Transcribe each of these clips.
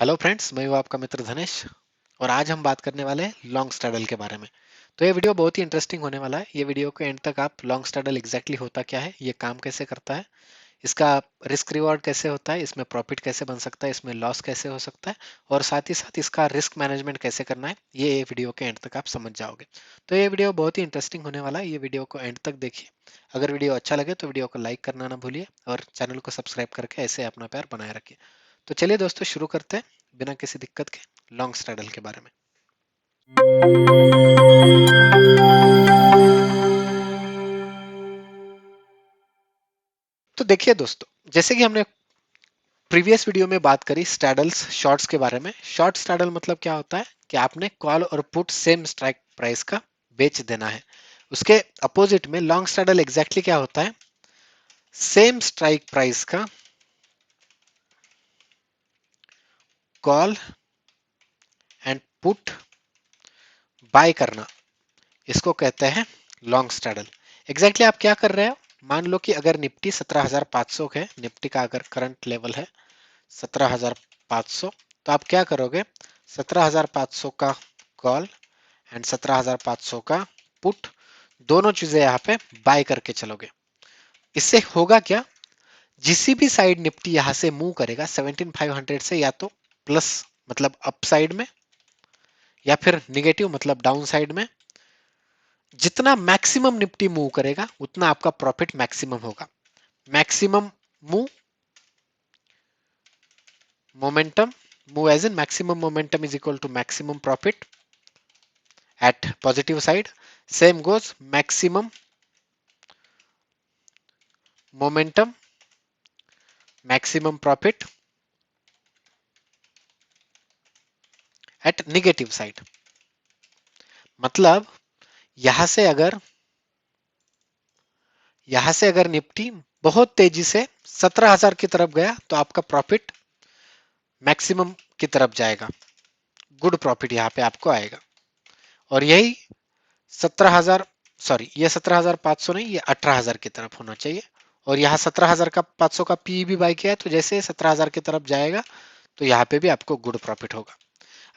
Hello friends, मैं हूँ आपका मित्र धनेश। और आज हम बात करने वाले हैं लॉन्ग स्ट्रैडल के बारे में। तो ये वीडियो बहुत ही इंटरेस्टिंग होने वाला है। ये वीडियो के एंड तक आप लॉन्ग स्ट्रैडल एग्जैक्टली होता क्या है, ये काम कैसे करता है, इसका रिस्क रिवॉर्ड कैसे होता है, इसमें प्रॉफिट कैसे बन सकता है, इसमें लॉस कैसे हो सकता है, और साथ ही साथ इसका रिस्क मैनेजमेंट कैसे करना है, ये वीडियो के एंड तक आप समझ जाओगे। तो ये वीडियो बहुत ही इंटरेस्टिंग होने वाला है। ये वीडियो को एंड तक देखिए। अगर वीडियो अच्छा लगे तो वीडियो को लाइक करना ना भूलिए और चैनल को सब्सक्राइब करके ऐसे अपना प्यार बनाए रखिए। तो चलिए दोस्तों, शुरू करते हैं बिना किसी दिक्कत के लॉन्ग स्ट्रैडल के बारे में। तो देखिए दोस्तों, जैसे कि हमने प्रीवियस वीडियो में बात करी स्ट्रैडल्स शॉर्ट्स के बारे में। शॉर्ट स्ट्रैडल मतलब क्या होता है कि आपने कॉल और पुट सेम स्ट्राइक प्राइस का बेच देना है। उसके अपोजिट में लॉन्ग स्ट्रैडल एग्जैक्टली क्या होता है, सेम स्ट्राइक प्राइस का कॉल एंड पुट बाय करना, इसको कहते हैं लॉन्ग स्ट्रैडल। एग्जैक्टली आप क्या कर रहे हो, मान लो कि अगर निफ्टी 17,500 है, निफ्टी का अगर करंट लेवल है 17,500, तो आप क्या करोगे, 17,500 का कॉल एंड 17,500 का पुट, दोनों चीजें यहाँ पे बाय करके चलोगे। इससे होगा क्या, जिसी भी साइड निफ्टी यहां से मूव करेगा 17,500 से, या तो प्लस मतलब अप साइड में, या फिर निगेटिव मतलब डाउन साइड में, जितना मैक्सिमम निफ्टी मूव करेगा उतना आपका प्रॉफिट मैक्सिमम होगा। Maximum move, momentum, move as in maximum momentum is equal to maximum profit at positive side. Same goes maximum momentum, maximum profit at negative side. मतलब यहां से अगर निफ्टी बहुत तेजी से 17,000 की तरफ गया तो आपका प्रॉफिट मैक्सिमम की तरफ जाएगा, गुड प्रॉफिट यहाँ पे आपको आएगा। और यही 17,000, सॉरी ये 17,500 नहीं, ये 18,000 की तरफ होना चाहिए। और यहाँ 17,500 का पी भी बाय किया है, तो जैसे 17,000 की तरफ जाएगा तो यहाँ पे भी आपको गुड प्रॉफिट होगा।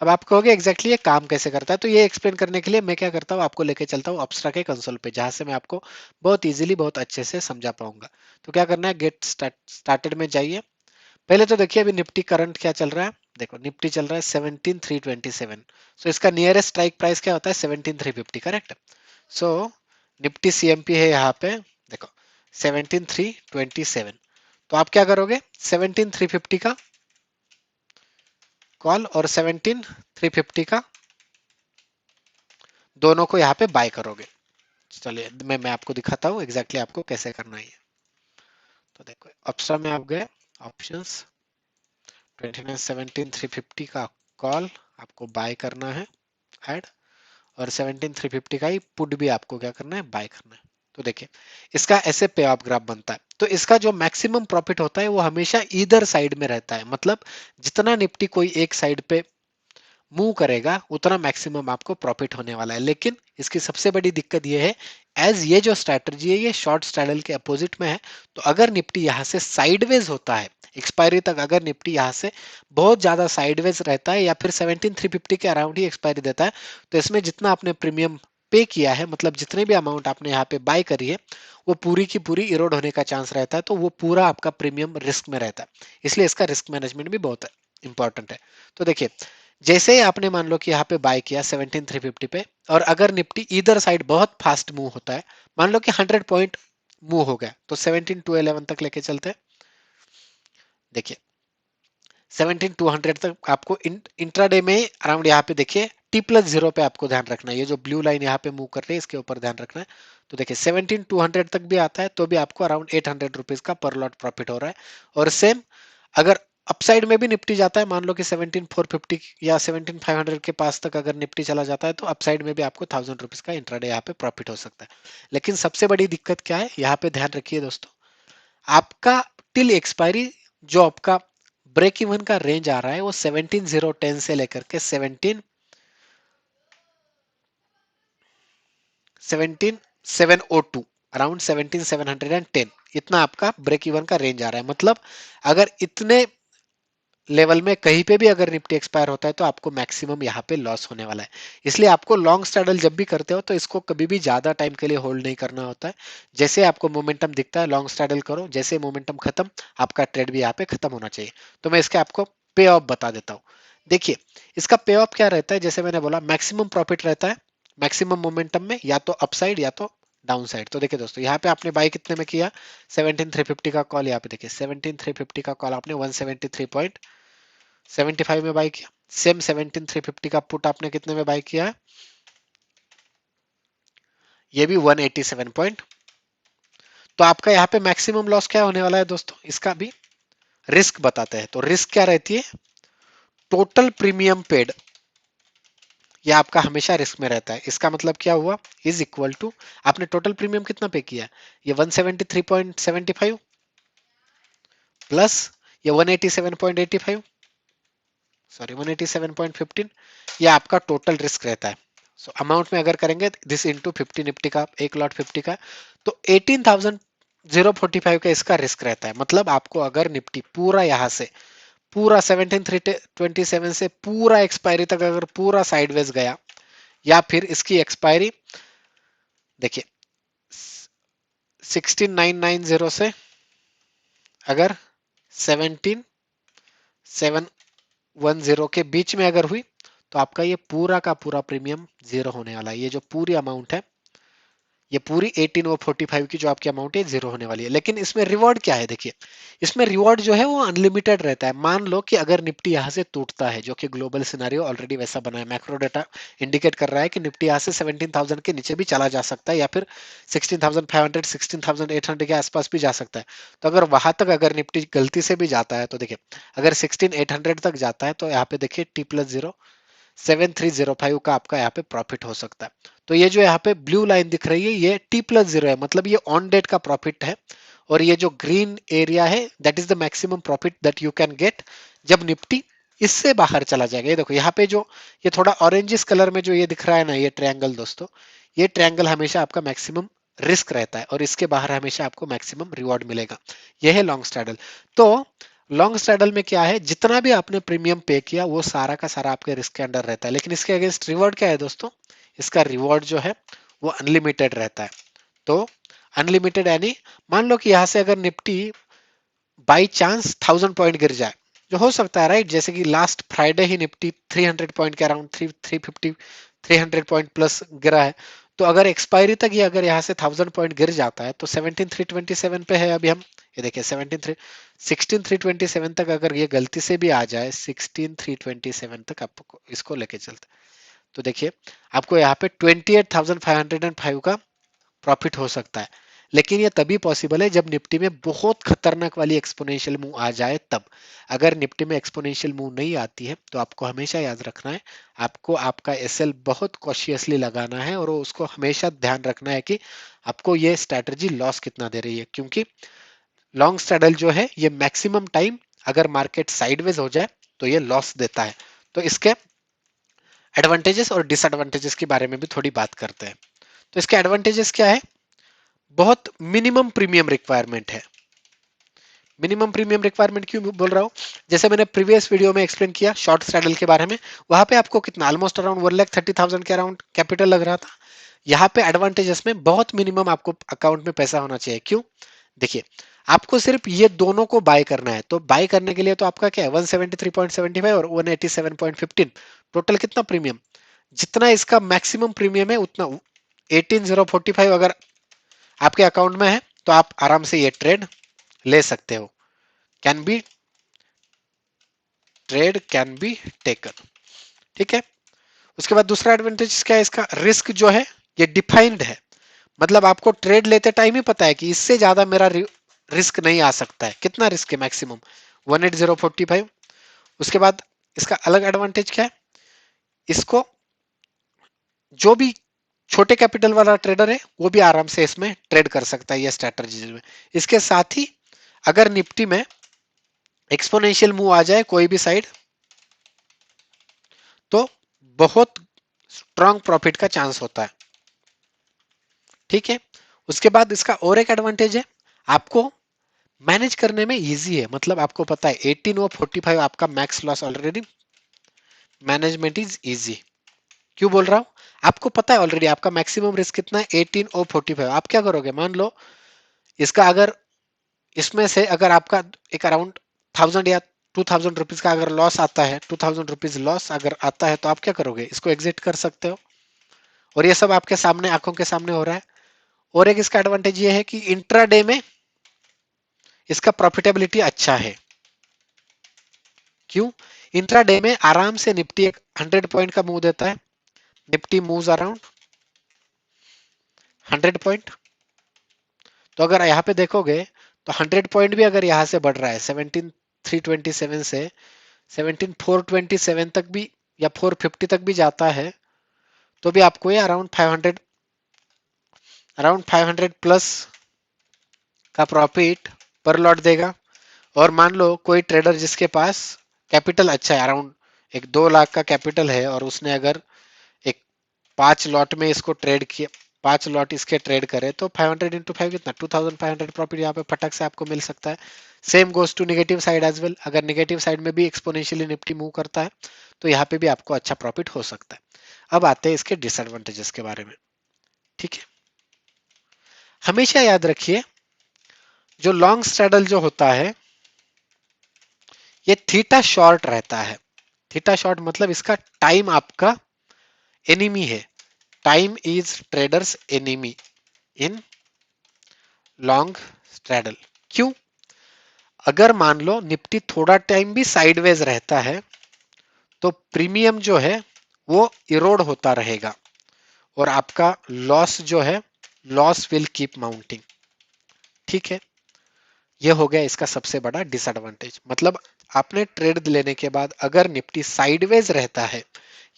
अब आप कहोगे एग्जैक्टली ये काम कैसे करता है, तो ये एक्सप्लेन करने के लिए मैं क्या करता हूँ, आपको लेके चलता हूँ अपस्ट्रा के कंसोल पे, जहां से मैं आपको बहुत इजीली बहुत अच्छे से समझा पाऊंगा। तो क्या करना है, गेट स्टार्टेड में जाइए। पहले तो देखिए अभी निफ्टी करंट क्या चल रहा है। देखो निफ्टी चल रहा है 17,327। सो इसका नियरेस्ट स्ट्राइक प्राइस क्या होता है, 17,350, करेक्ट। सो निफ्टी सीएमपी है यहाँ पे, देखो 17,327। तो आप क्या करोगे, 17,350 का कॉल और 17,350 का दोनों को यहाँ पे बाय करोगे। चलिए मैं आपको दिखाता हूँ एग्जैक्टली आपको कैसे करना है। तो देखो अपस्ट्रा में आप गए, ऑप्शंस, 29,17,350 का कॉल आपको बाय करना है ऐड, और 17,350 का ही पुट भी आपको क्या करना है, बाय करना है। तो देखिए इसका ऐसे पे ऑफ ग्राफ बनता है। तो इसका जो मैक्सिमम प्रॉफिट होता है वो हमेशा ईदर साइड में रहता है। मतलब जितना निफ्टी कोई एक साइड पे मूव करेगा उतना मैक्सिमम आपको प्रॉफिट होने वाला है। लेकिन इसकी सबसे बड़ी दिक्कत ये है, एज ये जो स्ट्रैटेजी है ये शॉर्ट स्ट्रैडल के अपोजिट में है। तो अगर निफ्टी यहाँ से साइडवेज होता है एक्सपायरी तक, अगर निफ्टी यहाँ से बहुत ज्यादा साइडवेज रहता है या फिर 17,350 के अराउंड ही एक्सपायरी देता है, तो इसमें जितना आपने प्रीमियम पे किया है, मतलब जितने भी अमाउंट आपने यहाँ पे बाय करी है, वो पूरी की पूरी इरोड होने का चांस रहता है। तो वो पूरा आपका प्रीमियम रिस्क में रहता है। इसलिए इसका रिस्क मैनेजमेंट भी बहुत इंपॉर्टेंट है। तो देखिए जैसे ही आपने मान लो कि यहाँ पे बाय किया 17,350 पे, और अगर निफ्टी इधर साइड बहुत फास्ट मूव होता है, मान लो कि 100 पॉइंट मूव हो गया, तो 17,211 तक लेके चलते हैं। देखिए 17,200 तक आपको इंट्राडे में अराउंड यहाँ पे देखिए T+0 पे आपको ध्यान रखना है। ये जो ब्लू लाइन यहाँ पे मूव कर रही है इसके ऊपर ध्यान रखना है। तो देखिए 17,200 तक भी आता है तो भी आपको अराउंड 800 रुपीज का पर लॉट प्रॉफिट हो रहा है। और सेम अगर अपसाइड में भी निफ्टी जाता है, मान लो कि 17,450 या 17,500 के पास तक अगर निफ्टी चला जाता है, तो अपसाइड में भी आपको 1,000 रुपीज का इंट्राडे यहाँ पे प्रॉफिट हो सकता है। लेकिन सबसे बड़ी दिक्कत क्या है, यहाँ पे ध्यान रखिए दोस्तों, आपका टिल एक्सपायरी जो आपका ब्रेक इवन का रेंज आ रहा है वो 17,010 से लेकर के 17,702, अराउंड 17,710, इतना आपका ब्रेक इवन का रेंज आ रहा है। मतलब अगर इतने लेवल में कहीं पे भी अगर निफ्टी एक्सपायर होता है तो आपको मैक्सिमम यहाँ पे लॉस होने वाला है। इसलिए आपको लॉन्ग स्ट्रैडल जब भी करते हो तो इसको कभी भी ज्यादा टाइम के लिए होल्ड नहीं करना होता है। जैसे आपको मोमेंटम दिखता है लॉन्ग स्ट्रैडल करो, जैसे मोमेंटम खत्म आपका ट्रेड भी यहाँ पे खत्म होना चाहिए। तो मैं इसके आपको पे ऑफ बता देता हूँ। देखिए इसका पे ऑफ क्या रहता है, जैसे मैंने बोला मैक्सिमम प्रॉफिट रहता है मैक्सिमम मोमेंटम में, या तो अपसाइड या तो डाउन साइड। तो देखिए दोस्तों यहाँ पे आपने बाई कितने में किया, 17350 का कॉल, यहाँ पे देखिए 17350 का कॉल आपने 173.75 में बाई किया। सेम 17350 का पुट आपने कितने में बाई किया है, ये भी 187 पॉइंट। तो आपका यहाँ पे मैक्सिमम लॉस क्या होने वाला है दोस्तों, इसका भी रिस्क बताते हैं। तो रिस्क क्या रहती है, टोटल प्रीमियम पेड, ये आपका हमेशा रिस्क में रहता है। इसका मतलब क्या हुआ, इज इक्वल टू आपने टोटल प्रीमियम कितना पे किया, ये 173.75 प्लस ये 187.85, सॉरी 187.15, ये आपका टोटल रिस्क रहता है। सो अमाउंट में अगर करेंगे दिस इनटू 50 निफ्टी का, एक लॉट 50 का, तो 18,045 का इसका रिस्क रहता है। मतलब आपको अगर निफ्टी पूरा यहाँ से पूरा 17327 से पूरा एक्सपायरी तक अगर पूरा साइडवेज गया, या फिर इसकी एक्सपायरी देखिए 16990 से अगर 17710 के बीच में अगर हुई, तो आपका ये पूरा का पूरा प्रीमियम जीरो होने वाला है। ये जो पूरी अमाउंट है, ये पूरी 18,45 की जो आपकी अमाउंट है जीरो होने वाली है। लेकिन इसमें रिवॉर्ड क्या है, देखिए इसमें रिवॉर्ड जो है वो अनलिमिटेड रहता है। मान लो कि अगर निफ्टी यहाँ से टूटता है, जो कि ग्लोबल सिनेरियो ऑलरेडी वैसा बना है, मैक्रो डेटा इंडिकेट कर रहा है कि निफ्टी यहाँ से 17,000 के नीचे भी चला जा सकता है, या फिर 16,500 16,800 के आसपास भी जा सकता है। तो अगर वहां तक अगर निफ्टी गलती से भी जाता है, तो देखिए अगर 16,800 तक जाता है, तो यहाँ पे देखिए T+0 7305 का आपका यहाँ पे प्रॉफिट हो सकता है। तो ये जो यहाँ पे ब्लू लाइन दिख रही है, ये T+0 है, मतलब ये ऑन डेट का प्रॉफिट है। और ये जो ग्रीन एरिया है that is the maximum profit that you can get जब निफ्टी इससे बाहर चला जाएगा। ये देखो यहाँ पे जो ये थोड़ा ऑरेंजिस कलर में जो ये दिख रहा है ना, ये ट्रायंगल दोस्तों, ये ट्रायंगल हमेशा आपका मैक्सिमम रिस्क रहता है, और इसके बाहर हमेशा आपको मैक्सिमम रिवॉर्ड मिलेगा। यह है लॉन्ग स्ट्रैडल। तो लॉन्ग स्ट्रैडल में क्या है, जितना भी आपने प्रीमियम पे किया वो सारा का सारा आपके रिस्क के अंडर रहता है। लेकिन इसके अगेंस्ट रिवॉर्ड क्या है दोस्तों, इसका रिवॉर्ड जो है वो अनलिमिटेड रहता है। तो अनलिमिटेड यानी मान लो कि यहां से अगर निफ्टी बाई चांस 1,000 पॉइंट गिर जाए, जो हो सकता है राइट, जैसे कि लास्ट फ्राइडे ही निफ्टी 300 पॉइंट के अराउंड 350 300 पॉइंट प्लस गिरा है। तो अगर एक्सपायरी तक ही अगर यहाँ से 1,000 पॉइंट गिर जाता है, तो 17,327 पे है अभी हम, ये देखिए 16,327 तक अगर ये गलती से भी आ जाए, 16,327 तक आपको इसको लेके चलते, तो देखिए आपको यहाँ पे 28,505 का प्रॉफिट हो सकता है। लेकिन ये तभी पॉसिबल है जब निफ्टी में बहुत खतरनाक वाली एक्सपोनेंशियल मूव आ जाए तब। अगर निफ्टी में एक्सपोनेंशियल मूव नहीं आती है, तो आपको हमेशा याद रखना है, आपको आपका एसएल बहुत कॉशियसली लगाना है, और उसको हमेशा ध्यान रखना है कि आपको ये स्ट्रैटेजी लॉस कितना दे रही है। क्योंकि लॉन्ग स्ट्रैडल जो है ये मैक्सिमम टाइम अगर मार्केट साइडवेज हो जाए तो ये लॉस देता है। तो इसके एडवांटेजेस और डिसएडवांटेजेस के बारे में भी थोड़ी बात करते हैं। तो इसके एडवांटेजेस क्या है, बहुत मिनिमम प्रीमियम रिक्वायरमेंट है। मिनिमम प्रीमियम रिक्वायरमेंट क्यों बोल रहा हूँ, जैसे मैंने प्रीवियस वीडियो में एक्सप्लेन किया शॉर्ट स्ट्रैडल के बारे में, वहां पे आपको कितना ऑलमोस्ट अराउंड 1,30,000 के अराउंड कैपिटल लग रहा था। यहाँ पे एडवांटेजेस में बहुत मिनिमम आपको अकाउंट में पैसा होना चाहिए। क्यों, देखिए आपको सिर्फ ये दोनों को बाय करना है। तो बाय करने के लिए तो आपका क्या है 173.75 और 187.15, टोटल कितना प्रीमियम, जितना इसका मैक्सिमम प्रीमियम है उतना 18,045 अगर आपके अकाउंट में है, तो आप आराम से ये ट्रेड ले सकते हो। Can be trade can be taken, ठीक है। उसके बाद दूसरा एडवांटेज क्या है, इसका रिस्क जो है ये डिफाइंड है। मतलब आपको ट्रेड लेते टाइम ही पता है कि इससे ज्यादा मेरा रिस्क नहीं आ सकता है। कितना रिस्क है, मैक्सिमम 18045। उसके बाद इसका अलग एडवांटेज क्या है, इसको जो भी छोटे कैपिटल वाला ट्रेडर है वो भी आराम से इसमें ट्रेड कर सकता है ये स्ट्रैटेजी में। इसके साथ ही अगर निफ्टी में एक्सपोनेंशियल मूव आ जाए कोई भी साइड, तो बहुत स्ट्रॉन्ग प्रॉफिट का चांस होता है, ठीक है। उसके बाद इसका और एक एडवांटेज है, आपको मैनेज करने में इजी है, मतलब आपको पता है 18 और 45 आपका max loss already, management is easy. क्यों बोल रहा हूं? आपको पता है ऑलरेडी आपका मैक्सिमम रिस्क कितना है, 18 और 45। आप क्या करोगे, मान लो इसका अगर, इसमें से अगर आपका एक अराउंड 1000 या 2000 रुपीज का अगर लॉस आता है, 2000 रुपीज लॉस अगर आता है, तो आप क्या करोगे, इसको एग्जिट कर सकते हो। और ये सब आपके सामने, आंखों के सामने हो रहा है। और एक इसका एडवांटेज ये है कि इंट्राडे में इसका प्रॉफिटेबिलिटी अच्छा है। क्यों? इंट्राडे में आराम से निफ्टी एक 100 पॉइंट का मूव देता है, निफ्टी मूव्स अराउंड 100 पॉइंट। तो अगर यहाँ पे देखोगे तो 100 पॉइंट भी अगर यहाँ से बढ़ रहा है 17327 से 17427 तक भी या 450 तक भी जाता है, तो भी आपको ये अराउंड 500 प्लस का प्रॉफिट पर लॉट देगा। और मान लो कोई ट्रेडर जिसके पास कैपिटल अच्छा है, अराउंड एक 2 लाख का कैपिटल है, और उसने अगर एक 5 लॉट में इसको ट्रेड किया, 5 लॉट इसके ट्रेड करे, तो 500 इंटू 5 कितना, 2500 प्रॉफिट यहाँ पे फटक से आपको मिल सकता है। Same goes to negative side as well, अगर नेगेटिव साइड में भी एक्सपोनेंशियली निफ्टी मूव करता है, तो यहाँ पे भी आपको अच्छा प्रॉफिट हो सकता है। अब आते हैं इसके डिसएडवांटेजेस के बारे में। ठीक है, हमेशा याद रखिए जो लॉन्ग स्ट्रैडल जो होता है, ये थीटा शॉर्ट रहता है। थीटा शॉर्ट मतलब इसका टाइम आपका एनिमी है। Time is traders enemy in long straddle. क्यों? अगर मान लो निफ्टी थोड़ा टाइम भी साइडवेज रहता है, तो प्रीमियम जो है वो इरोड होता रहेगा, और आपका लॉस जो है, लॉस विल कीप माउंटिंग। ठीक है, ये हो गया इसका सबसे बड़ा डिसएडवांटेज। मतलब आपने ट्रेड लेने के बाद अगर निफ्टी साइडवेज रहता है,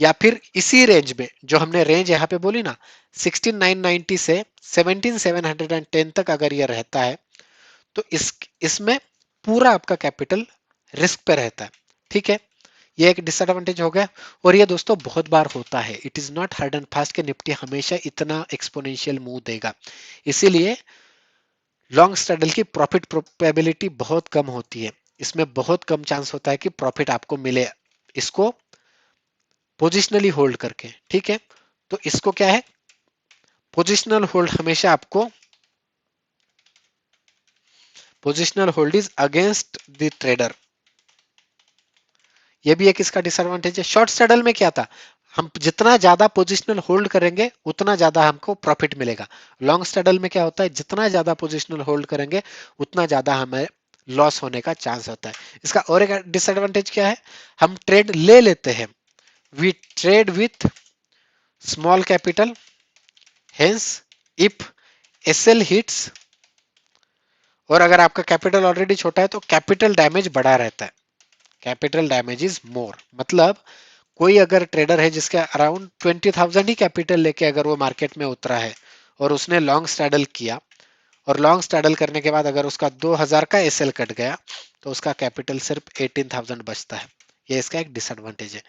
या फिर इसी रेंज में, जो हमने रेंज यहाँ पे बोली ना 16990 से 17710 तक अगर ये रहता है, तो इसमें पूरा आपका कैपिटल रिस्क पे रहता है। ठीक है, ये एक डिसएडवांटेज हो गया। और ये दोस्तों बहुत बार होता है, it is not hard and fast कि निफ्टी हमेशा इतना एक्सपोनेंशियल मूव देगा। इसीलिए लॉन्ग स्ट्रैडल की प्रॉफिट प्रोबेबिलिटी बहुत कम होती है, इसमें बहुत कम चांस होता है कि प्रॉफिट आपको मिले इसको पोजिशनली होल्ड करके। ठीक है, तो इसको क्या है, पोजिशनल होल्ड हमेशा आपको, positional hold is against the trader. ये भी एक इसका डिसएडवांटेज है। शॉर्ट स्ट्रैडल में क्या था, हम जितना ज्यादा पोजिशनल होल्ड करेंगे उतना ज्यादा हमको प्रॉफिट मिलेगा। लॉन्ग स्ट्रैडल में क्या होता है, जितना ज्यादा पोजिशनल होल्ड करेंगे उतना ज्यादा हमें लॉस होने का चांस होता है। इसका और एक डिसएडवांटेज क्या है, हम ट्रेड ले लेते हैं, we trade with small capital, hence if SL hits, और अगर आपका कैपिटल ऑलरेडी छोटा है तो कैपिटल डैमेज बड़ा रहता है, कैपिटल डैमेज इज मोर। मतलब कोई अगर ट्रेडर है जिसके अराउंड 20,000 ही कैपिटल लेके अगर वो मार्केट में उतरा है, और उसने लॉन्ग स्ट्रैडल किया, और लॉन्ग स्ट्रैडल करने के बाद अगर उसका 2000 का एसएल कट गया, तो उसका कैपिटल सिर्फ 18,000 बचता है। ये इसका एक डिसएडवांटेज है।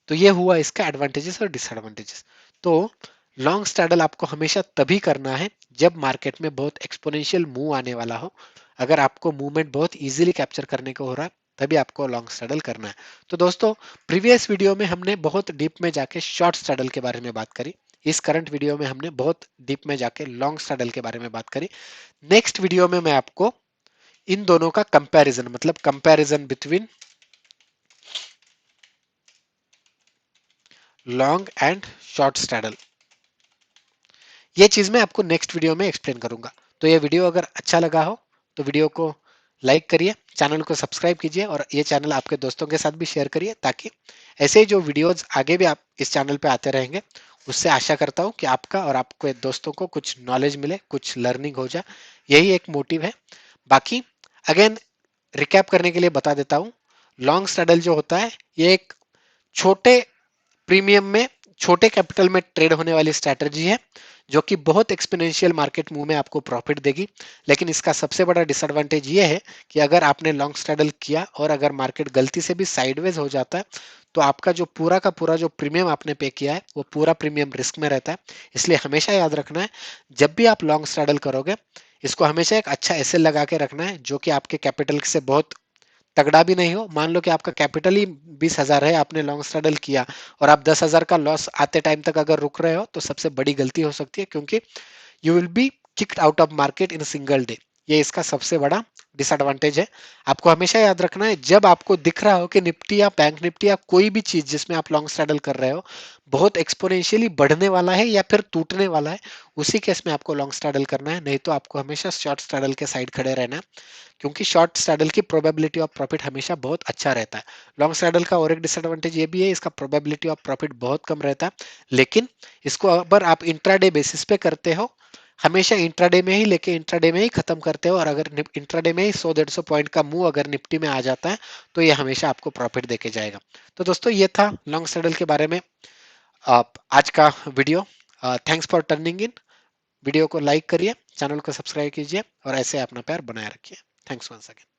तो ये हुआ इसका एडवांटेजेस और डिसएडवांटेजेस। तो लॉन्ग स्ट्रैडल आपको हमेशा तभी करना है जब मार्केट में बहुत एक्सपोनेंशियल मूव आने वाला हो। अगर आपको मूवमेंट बहुत इजीली कैप्चर करने को हो रहा है, तभी आपको लॉन्ग स्ट्रैडल करना है। तो दोस्तों, प्रीवियस वीडियो में हमने बहुत डीप में जाके शॉर्ट स्ट्रैडल के बारे में बात करी। इस करंट वीडियो में हमने बहुत डीप में जाके लॉन्ग स्ट्रैडल के बारे में बात करी। नेक्स्ट वीडियो में मैं आपको इन दोनों का कंपैरिजन, मतलब comparison between long and short straddle, ये चीज मैं आपको नेक्स्ट वीडियो में एक्सप्लेन करूंगा। तो ये वीडियो अगर अच्छा लगा हो तो वीडियो को लाइक करिए, चैनल को सब्सक्राइब कीजिए, और ये चैनल आपके दोस्तों के साथ भी शेयर करिए, ताकि ऐसे ही जो वीडियोज आगे भी आप इस चैनल पे आते रहेंगे, उससे आशा करता हूँ कि आपका और आपके दोस्तों को कुछ नॉलेज मिले, कुछ लर्निंग हो जाए। यही एक मोटिव है। बाकी अगेन रिकैप करने के लिए बता देता हूँ, लॉन्ग स्ट्रैडल जो होता है, ये एक छोटे प्रीमियम में, छोटे कैपिटल में ट्रेड होने वाली स्ट्रैटेजी है, जो कि बहुत एक्सपोनेंशियल मार्केट मूव में आपको प्रॉफिट देगी। लेकिन इसका सबसे बड़ा डिसएडवांटेज ये है कि अगर आपने लॉन्ग स्ट्रैडल किया और अगर मार्केट गलती से भी साइडवेज हो जाता है, तो आपका जो पूरा का पूरा जो प्रीमियम आपने पे किया है, वो पूरा प्रीमियम रिस्क में रहता है। इसलिए हमेशा याद रखना है, जब भी आप लॉन्ग स्ट्रैडल करोगे, इसको हमेशा एक अच्छा एसएल लगा के रखना है जो कि आपके कैपिटल से बहुत तगड़ा भी नहीं हो। मान लो कि आपका कैपिटल ही 20,000 है, आपने लॉन्ग स्ट्रैडल किया और आप 10,000 का लॉस आते टाइम तक अगर रुक रहे हो तो सबसे बड़ी गलती हो सकती है, क्योंकि you will be kicked out of market in single day. ये इसका सबसे बड़ा डिसएडवांटेज है। आपको हमेशा याद रखना है, जब आपको दिख रहा हो कि निफ्टी या बैंक निफ्टी या कोई भी चीज जिसमें आप लॉन्ग स्ट्रैडल कर रहे हो बहुत एक्सपोनेंशियली बढ़ने वाला है या फिर टूटने वाला है, उसी केस में आपको लॉन्ग स्ट्रैडल करना है। नहीं तो आपको हमेशा शॉर्ट स्ट्रैडल के साइड खड़े रहना है, क्योंकि शॉर्ट स्ट्रैडल की प्रोबेबिलिटी ऑफ प्रॉफिट हमेशा बहुत अच्छा रहता है। लॉन्ग स्ट्रैडल का और एक डिसएडवांटेज ये भी है, इसका प्रोबेबिलिटी ऑफ प्रॉफिट बहुत कम रहता है। लेकिन इसको अगर आप इंट्राडे बेसिस पे करते हो, हमेशा इंट्राडे में ही लेके इंट्राडे में ही खत्म करते हो, और अगर इंट्राडे में ही 100-150 पॉइंट का मूव अगर निफ्टी में आ जाता है तो ये हमेशा आपको प्रॉफिट देके जाएगा। तो दोस्तों ये था लॉन्ग स्ट्रैडल के बारे में आज का video. Thanks for turning in. Video को लाइक करिए, चैनल को सब्सक्राइब कीजिए और ऐसे अपना प्यार बनाए रखिए। Thanks once again.